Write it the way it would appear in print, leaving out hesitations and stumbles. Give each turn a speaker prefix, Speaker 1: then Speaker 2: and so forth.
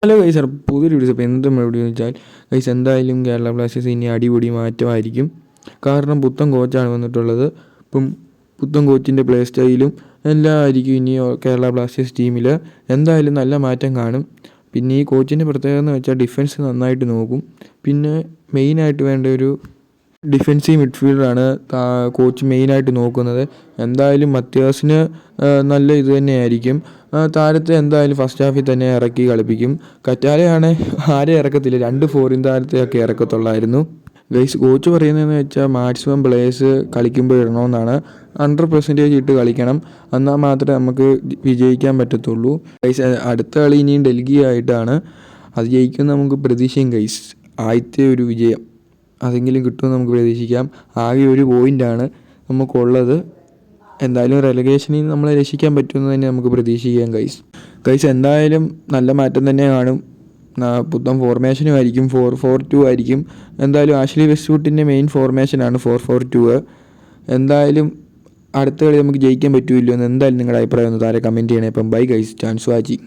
Speaker 1: Hello guys, പുതിയൊരു videos. അപ്പോൾ എന്തും എവിടെ വെച്ചാൽ ഗൈസ്, എന്തായാലും കേരള ബ്ലാസ്റ്റേഴ്സ് ഇനി അടിപൊളി മാറ്റമായിരിക്കും. കാരണം പുത്തൻ കോച്ചാണ് വന്നിട്ടുള്ളത്. ഇപ്പം പുത്തൻ കോച്ചിൻ്റെ പ്ലേ സ്റ്റൈലും എല്ലാം ആയിരിക്കും ഇനി കേരള ബ്ലാസ്റ്റേഴ്സ് ടീമിൽ. എന്തായാലും നല്ല മാറ്റം കാണും. പിന്നെ ഈ കോച്ചിൻ്റെ പ്രത്യേകത എന്ന് വെച്ചാൽ ഡിഫൻസ് നന്നായിട്ട് നോക്കും. പിന്നെ മെയിനായിട്ട് വേണ്ട ഒരു ഡിഫൻസീവ് മിഡ്ഫീൽഡറാണ് കോച്ച് മെയിനായിട്ട് നോക്കുന്നത്. എന്തായാലും മത്യാസിന് നല്ല ഇത് തന്നെയായിരിക്കും. താരത്തെ എന്തായാലും ഫസ്റ്റ് ഹാഫിൽ തന്നെ ഇറക്കി കളിപ്പിക്കും. കറ്റാലയാണ് ആരെ ഇറക്കത്തില്ല, 2 ഫോറിൻ താരത്തെയൊക്കെ ഇറക്കത്തുള്ളായിരുന്നു. ഗൈസ്, കോച്ച് പറയുന്നതെന്ന് വെച്ചാൽ മാക്സിമം പ്ലേയേഴ്സ് കളിക്കുമ്പോൾ ഇടണമെന്നാണ്. 100% ഇട്ട് കളിക്കണം, എന്നാൽ മാത്രമേ നമുക്ക് വിജയിക്കാൻ പറ്റത്തുള്ളൂ. ഗൈസ്, അടുത്ത കളി ഇനിയും ഡൽഹി ആയിട്ടാണ്. അത് ജയിക്കുമെന്ന് നമുക്ക് പ്രതീക്ഷിക്കാം. ഗൈസ്, ആദ്യത്തെ ഒരു വിജയം അതെങ്കിലും കിട്ടുമെന്ന് നമുക്ക് പ്രതീക്ഷിക്കാം. ആകെ ഒരു പോയിൻ്റാണ് നമുക്കുള്ളത്. എന്തായാലും റെലഗേഷനിൽ നിന്ന് നമ്മളെ രക്ഷിക്കാൻ പറ്റുമെന്ന് തന്നെ നമുക്ക് പ്രതീക്ഷിക്കാം. ഗൈസ് എന്തായാലും നല്ല മാറ്റം തന്നെ കാണും. പുത്തൻ ഫോർമേഷനും ആയിരിക്കും, 4-4-2 ആയിരിക്കും. എന്തായാലും ആഷ്ലി വെസ്റ്റ്വുഡിൻ്റെ മെയിൻ ഫോർമേഷനാണ് 4-4-2. എന്തായാലും അടുത്ത കളി നമുക്ക് ജയിക്കാൻ പറ്റുമല്ലോ എന്ന് എന്തായാലും നിങ്ങളുടെ അഭിപ്രായം ഒന്ന് താഴെ കമൻറ്റ് ചെയ്യണേ. അപ്പം ബൈ ഗൈസ്, ചാൻസ് വാച്ചി.